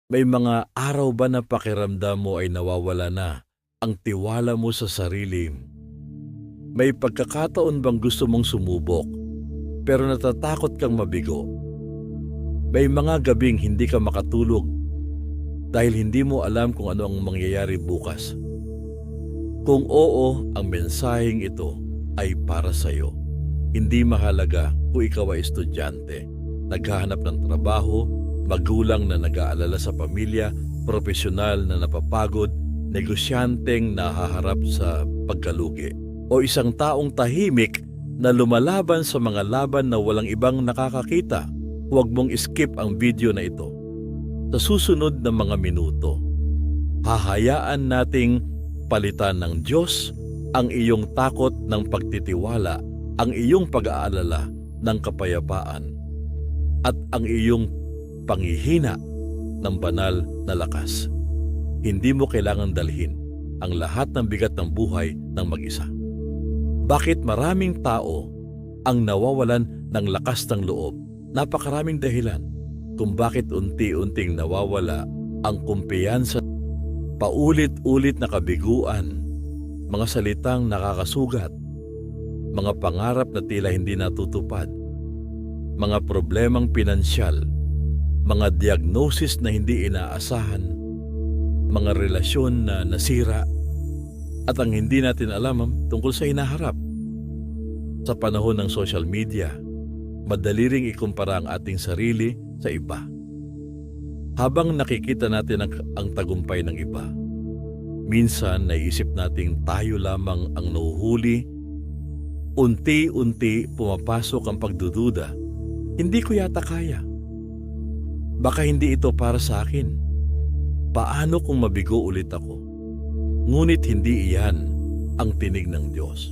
May mga araw ba na pakiramdam mo ay nawawala na ang tiwala mo sa sarili? May pagkakataon bang gusto mong sumubok pero natatakot kang mabigo? May mga gabing hindi ka makatulog dahil hindi mo alam kung ano ang mangyayari bukas. Kung oo, ang mensaheng ito ay para sa iyo. Hindi mahalaga kung ikaw ay estudyante, naghahanap ng trabaho, magulang na nag-aalala sa pamilya, profesional na napapagod, negosyanteng nahaharap sa pagkalugi, o isang taong tahimik na lumalaban sa mga laban na walang ibang nakakakita. Huwag mong skip ang video na ito. Sa susunod na mga minuto, hahayaan nating palitan ng Diyos ang iyong takot ng pagtitiwala, ang iyong pag-aalala ng kapayapaan, at ang iyong panghihina ng banal na lakas. Hindi mo kailangang dalhin ang lahat ng bigat ng buhay ng mag-isa. Bakit maraming tao ang nawawalan ng lakas ng loob? Napakaraming dahilan kung bakit unti-unting nawawala ang kumpiyansa. Paulit-ulit na kabiguan, mga salitang nakakasugat, mga pangarap na tila hindi natutupad, mga problemang pinansyal, mga diagnosis na hindi inaasahan, mga relasyon na nasira, at ang hindi natin alam tungkol sa hinaharap. Sa panahon ng social media, madali ring ikumpara ang ating sarili sa iba. Habang nakikita natin ang tagumpay ng iba, minsan naisip nating tayo lamang ang nahuhuli. Unti-unti pumapasok ang pagdududa. Hindi ko yata kaya. Baka hindi ito para sa akin. Paano kung mabigo ulit ako? Ngunit hindi iyan ang tinig ng Diyos.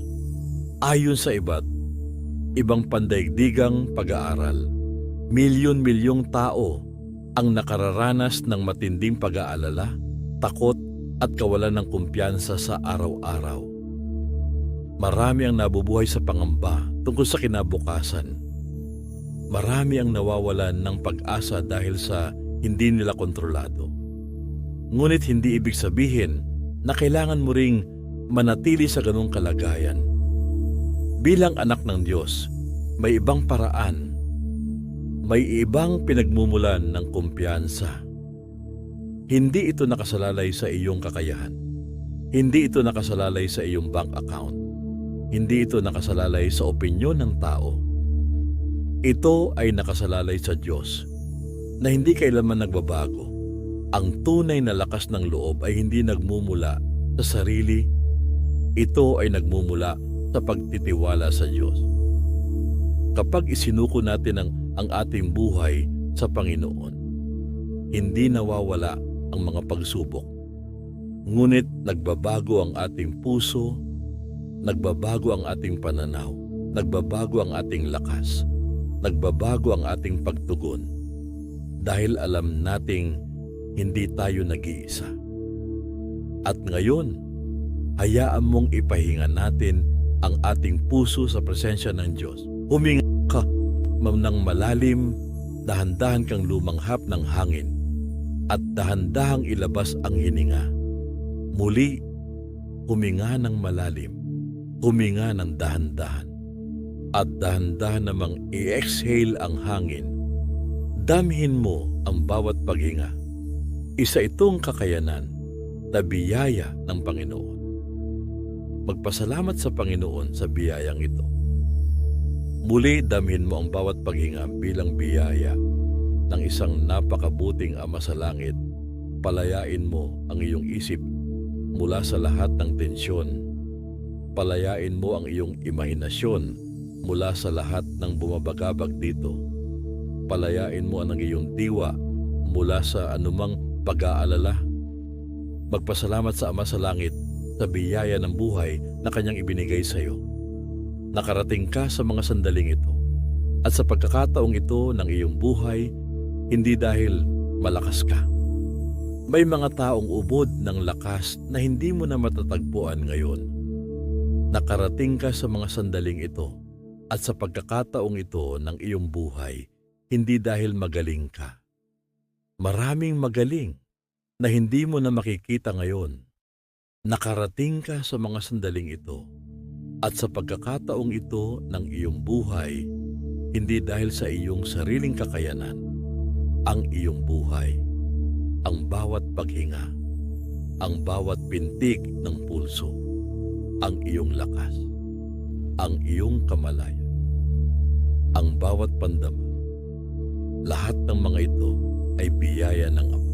Ayon sa ibang pandaigdigang pag-aaral, milyon-milyong tao ang nakararanas ng matinding pag-aalala, takot at kawalan ng kumpiyansa sa araw-araw. Marami ang nabubuhay sa pangamba tungkol sa kinabukasan. Marami ang nawawalan ng pag-asa dahil sa hindi nila kontrolado. Ngunit hindi ibig sabihin na kailangan mo ring manatili sa ganung kalagayan. Bilang anak ng Diyos, may ibang paraan. May ibang pinagmumulan ng kumpiyansa. Hindi ito nakasalalay sa iyong kakayahan. Hindi ito nakasalalay sa iyong bank account. Hindi ito nakasalalay sa opinyon ng tao. Ito ay nakasalalay sa Diyos na hindi kailanman nagbabago. Ang tunay na lakas ng loob ay hindi nagmumula sa sarili. Ito ay nagmumula sa pagtitiwala sa Diyos. Kapag isinuko natin ang ating buhay sa Panginoon, hindi nawawala ang mga pagsubok. Ngunit nagbabago ang ating puso, nagbabago ang ating pananaw, nagbabago ang ating lakas, nagbabago ang ating pagtugon. Dahil alam nating hindi tayo nag-iisa. At ngayon, hayaan mong ipahinga natin ang ating puso sa presensya ng Diyos. Huminga ka ng malalim, dahan-dahan kang lumanghap ng hangin, at dahan-dahang ilabas ang hininga. Muli, huminga ng malalim, huminga ng dahan-dahan, at dahan-dahan namang i-exhale ang hangin. Damhin mo ang bawat paghinga. Isa itong kakayanan na biyaya ng Panginoon. Magpasalamat sa Panginoon sa biyayang ito. Muli, damhin mo ang bawat paghinga bilang biyaya ng isang napakabuting Ama sa langit. Palayain mo ang iyong isip mula sa lahat ng tensyon. Palayain mo ang iyong imahinasyon mula sa lahat ng bumabagabag dito. Palayain mo ang iyong diwa mula sa anumang pag-aalala. Magpasalamat sa Ama sa langit sa biyaya ng buhay na kanyang ibinigay sa iyo. Nakarating ka sa mga sandaling ito at sa pagkakataong ito ng iyong buhay, hindi dahil malakas ka. May mga taong ubod ng lakas na hindi mo na matatagpuan ngayon. Nakarating ka sa mga sandaling ito at sa pagkakataong ito ng iyong buhay, hindi dahil magaling ka, Maraming magaling na hindi mo na makikita ngayon. Nakarating ka sa mga sandaling ito at sa pagkakataong ito ng iyong buhay, hindi dahil sa iyong sariling kakayanan, ang iyong buhay, ang bawat paghinga, ang bawat pintig ng pulso, ang iyong lakas, ang iyong kamalayan, ang bawat pandama. Lahat ng mga ito ay biyaya ng Ama.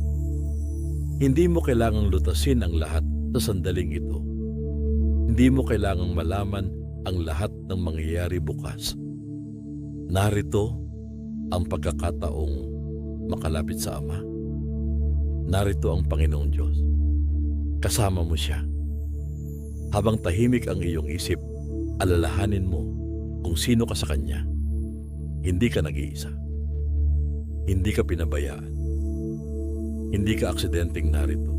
Hindi mo kailangang lutasin ang lahat sa sandaling ito. Hindi mo kailangang malaman ang lahat ng mangyayari bukas. Narito ang pagkakataong makalapit sa Ama. Narito ang Panginoong Diyos. Kasama mo siya. Habang tahimik ang iyong isip, alalahanin mo kung sino ka sa Kanya. Hindi ka nag-iisa. Hindi ka pinabayaan. Hindi ka aksidenteng narito.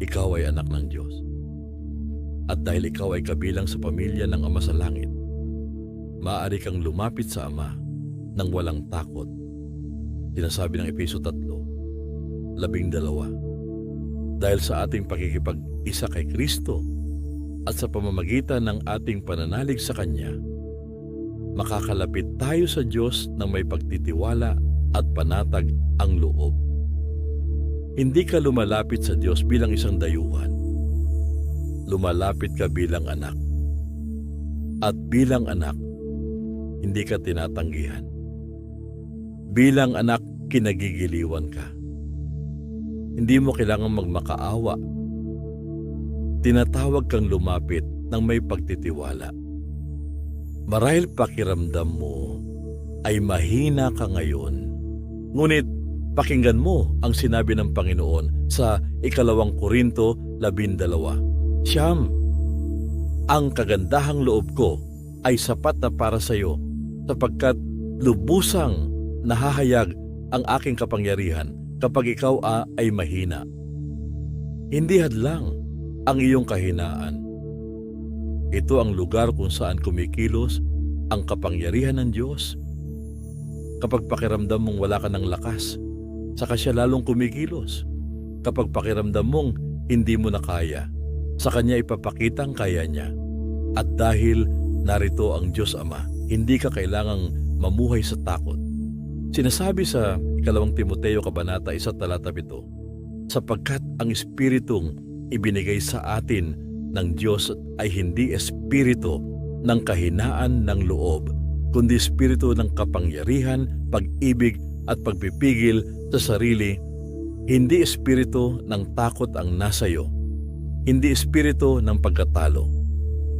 Ikaw ay anak ng Diyos. At dahil ikaw ay kabilang sa pamilya ng Ama sa langit, maaari kang lumapit sa Ama nang walang takot. Sinasabi ng Efeso 3:12. Dahil sa ating pakikipag-isa kay Kristo at sa pamamagitan ng ating pananalig sa Kanya, makakalapit tayo sa Diyos ng may pagtitiwala at panatag ang loob. Hindi ka lumalapit sa Diyos bilang isang dayuhan. Lumalapit ka bilang anak. At bilang anak, hindi ka tinatanggihan. Bilang anak, kinagigiliwan ka. Hindi mo kailangang magmakaawa. Tinatawag kang lumapit ng may pagtitiwala. Marahil pakiramdam mo ay mahina ka ngayon, ngunit pakinggan mo ang sinabi ng Panginoon sa 2 Korinto 12. Siyam, ang kagandahang loob ko ay sapat na para sa iyo sapagkat lubusang nahahayag ang aking kapangyarihan kapag ikaw ay mahina. Hindi hadlang ang iyong kahinaan. Ito ang lugar kung saan kumikilos ang kapangyarihan ng Diyos. Kapag pakiramdam mong wala ka ng lakas, saka siya lalong kumikilos. Kapag pakiramdam mong hindi mo na kaya, sa Kanya ipapakita ang kaya niya. At dahil narito ang Diyos Ama, hindi ka kailangang mamuhay sa takot. Sinasabi sa 2 Timoteo Kabanata 1:7, sapagkat ang Espiritong ibinigay sa atin ng Diyos ay hindi espiritu ng kahinaan ng loob, kundi espiritu ng kapangyarihan, pag-ibig at pagpipigil sa sarili. Hindi espiritu ng takot ang nasa iyo. Hindi espiritu ng pagkatalo.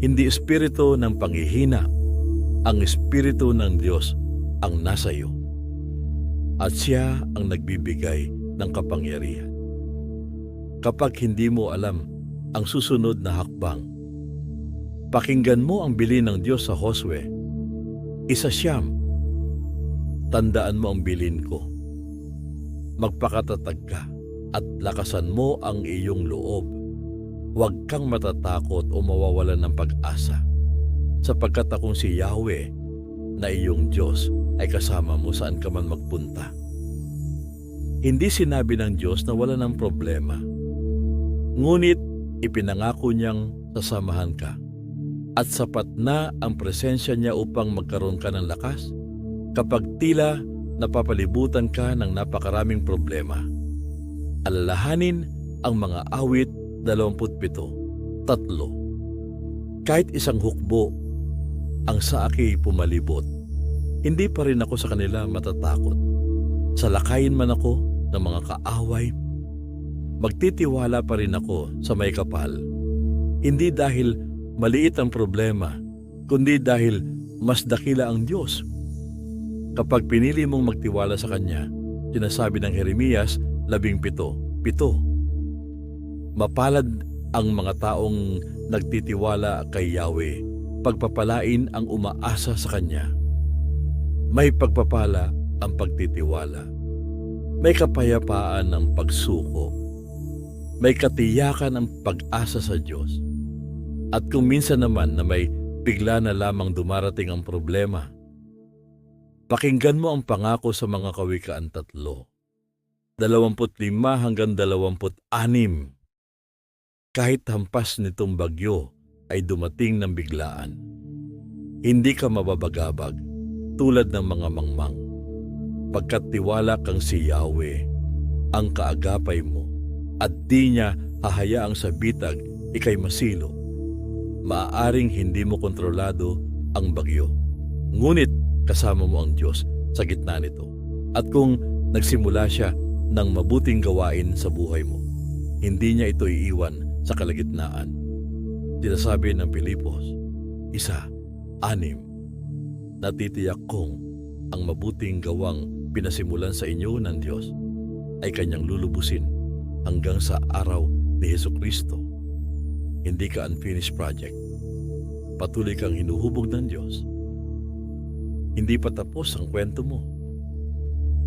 Hindi espiritu ng panghihina. Ang espiritu ng Diyos ang nasa iyo. At siya ang nagbibigay ng kapangyarihan. Kapag hindi mo alam ang susunod na hakbang, pakinggan mo ang bilin ng Diyos sa Josue 1:9. Tandaan mo ang bilin ko. Magpakatatag ka at lakasan mo ang iyong loob. Huwag kang matatakot o mawawalan ng pag-asa, sapagkat akong si Yahweh na iyong Diyos ay kasama mo saan ka man magpunta. Hindi sinabi ng Diyos na wala ng problema, ngunit ipinangako niyang sasamahan ka at sapat na ang presensya niya upang magkaroon ka ng lakas kapag tila napapalibutan ka ng napakaraming problema. Alalahanin ang mga awit 27:3. Kahit isang hukbo ang sa akin pumalibot, hindi pa rin ako sa kanila matatakot. Salakayin man ako ng mga kaaway, magtitiwala pa rin ako sa may kapal. Hindi dahil maliit ang problema, kundi dahil mas dakila ang Diyos. Kapag pinili mong magtiwala sa Kanya, sinasabi ng Jeremias 17:7, mapalad ang mga taong nagtitiwala kay Yahweh, pagpapalain ang umaasa sa Kanya. May pagpapala ang pagtitiwala. May kapayapaan ang pagsuko. May katiyakan ang pag-asa sa Diyos. At kung minsan naman na may bigla na lamang dumarating ang problema, pakinggan mo ang pangako sa mga Kawikaan 3. 25 hanggang 26. Kahit hampas nitong bagyo ay dumating ng biglaan. Hindi ka mababagabag tulad ng mga mangmang. Pagkat tiwala kang si Yahweh, ang kaagapay mo, at di niya hahayaang sa bitag ikay masilo. Maaaring hindi mo kontrolado ang bagyo, ngunit kasama mo ang Diyos sa gitna nito. At kung nagsimula siya ng mabuting gawain sa buhay mo, hindi niya ito iiwan sa kalagitnaan. Sinasabi ng Pilipos 1:6, natitiyak kong ang mabuting gawang pinasimulan sa inyo ng Diyos ay kanyang lulubusin hanggang sa araw ni Hesukristo. Hindi ka unfinished project. Patuloy kang hinuhubog ng Diyos. Hindi pa tapos ang kwento mo.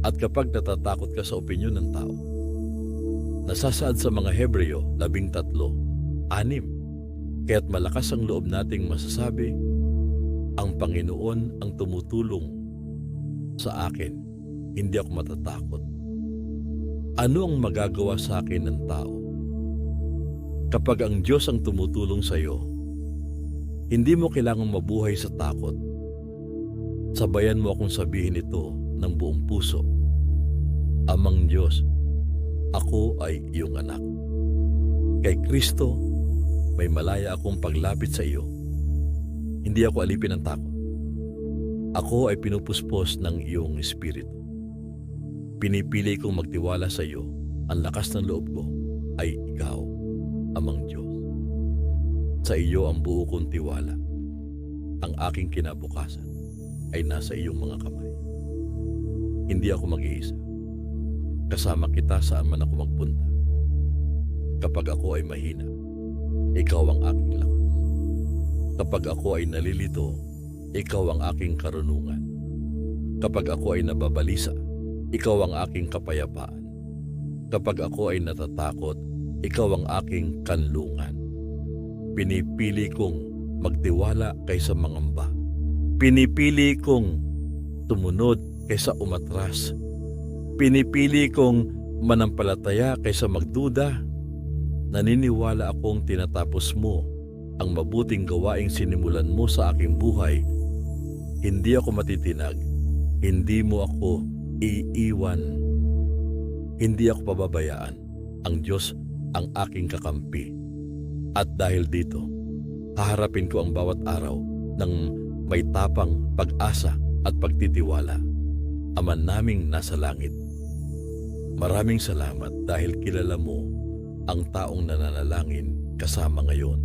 At kapag natatakot ka sa opinyon ng tao, nasasaad sa mga Hebreo 13:6, kaya't malakas ang loob nating masasabi, ang Panginoon ang tumutulong sa akin, hindi ako matatakot. Ano ang magagawa sa akin ng tao? Kapag ang Diyos ang tumutulong sa iyo, hindi mo kailangang mabuhay sa takot. Sabayan mo akong sabihin ito ng buong puso. Amang Diyos, ako ay iyong anak. Kay Kristo, may malaya akong paglapit sa iyo. Hindi ako alipin ng takot. Ako ay pinupuspos ng iyong espiritu. Pinipili kong magtiwala sa iyo. Ang lakas ng loob ko ay ikaw, Amang Diyos. Sa iyo ang buo kong tiwala. Ang aking kinabukasan ay nasa iyong mga kamay. Hindi ako mag-iisa. Kasama kita saan man ako magpunta. Kapag ako ay mahina, ikaw ang aking lakas. Kapag ako ay nalilito, ikaw ang aking karunungan. Kapag ako ay nababalisa, ikaw ang aking kapayapaan. Kapag ako ay natatakot, ikaw ang aking kanlungan. Pinipili kong magtiwala kaysa mangamba. Pinipili kong tumunod kaysa umatras. Pinipili kong manampalataya kaysa magduda. Naniniwala akong tinatapos mo ang mabuting gawaing sinimulan mo sa aking buhay. Hindi ako matitinag. Hindi mo ako iiwan. Hindi ako pababayaan. Ang Diyos ang aking kakampi. At dahil dito, haharapin ko ang bawat araw ng may tapang pag-asa at pagtitiwala. Ama naming nasa langit, maraming salamat dahil kilala mo ang taong nananalangin kasama ngayon.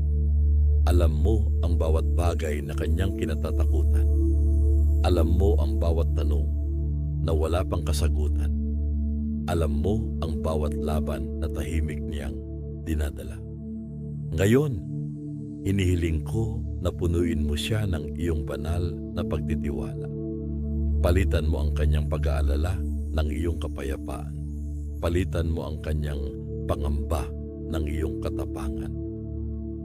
Alam mo ang bawat bagay na kanyang kinatatakutan. Alam mo ang bawat tanong na wala pang kasagutan. Alam mo ang bawat laban na tahimik niyang dinadala. Ngayon, hinihiling ko na punuin mo siya ng iyong banal na pagtitiwala. Palitan mo ang kanyang pag-aalala ng iyong kapayapaan. Palitan mo ang kanyang pangamba ng iyong katapangan.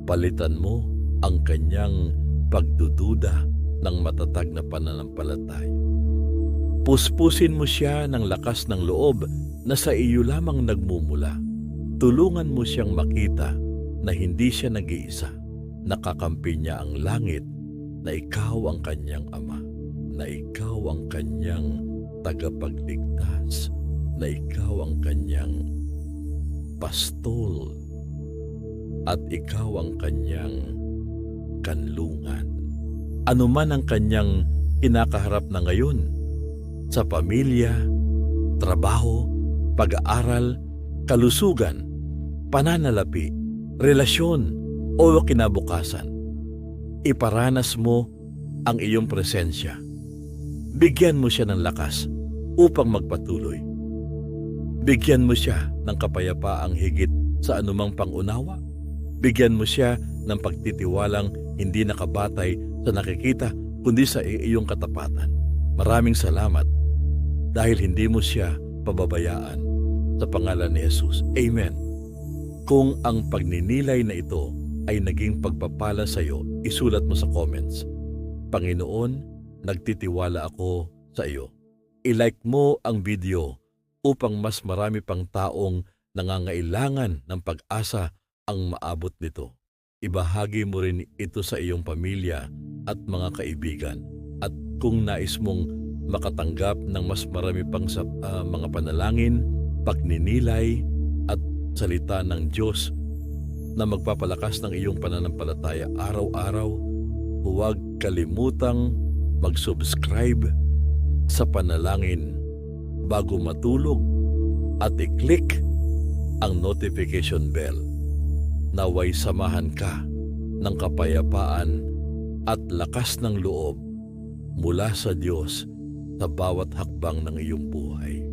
Palitan mo ang kanyang pagdududa ng matatag na pananampalataya. Puspusin mo siya ng lakas ng loob na sa iyo lamang nagmumula. Tulungan mo siyang makita na hindi siya nag-iisa. Nakakampi niya ang langit na ikaw ang kanyang ama, na ikaw ang kanyang tagapagligtas, na ikaw ang kanyang pastol, at ikaw ang kanyang kanlungan. Ano man ang kanyang kinakaharap na ngayon, sa pamilya, trabaho, pag-aaral, kalusugan, pananalapi, relasyon, o kinabukasan, iparanas mo ang iyong presensya. Bigyan mo siya ng lakas upang magpatuloy. Bigyan mo siya ng kapayapaang higit sa anumang pangunawa. Bigyan mo siya ng pagtitiwalang hindi nakabatay sa nakikita kundi sa iyong katapatan. Maraming salamat dahil hindi mo siya pababayaan. Sa pangalan ni Jesus. Amen. Kung ang pagninilay na ito ay naging pagpapala sa iyo, isulat mo sa comments. Panginoon, nagtitiwala ako sa iyo. I-like mo ang video upang mas marami pang taong nangangailangan ng pag-asa ang maabot nito. Ibahagi mo rin ito sa iyong pamilya at mga kaibigan. At kung nais mong makatanggap ng mas marami pang mga panalangin, pagninilay at salita ng Diyos na magpapalakas ng iyong pananampalataya araw-araw, huwag kalimutang mag-subscribe sa panalangin bago matulog at i-click ang notification bell. Naway samahan ka ng kapayapaan at lakas ng loob mula sa Diyos sa bawat hakbang ng iyong buhay.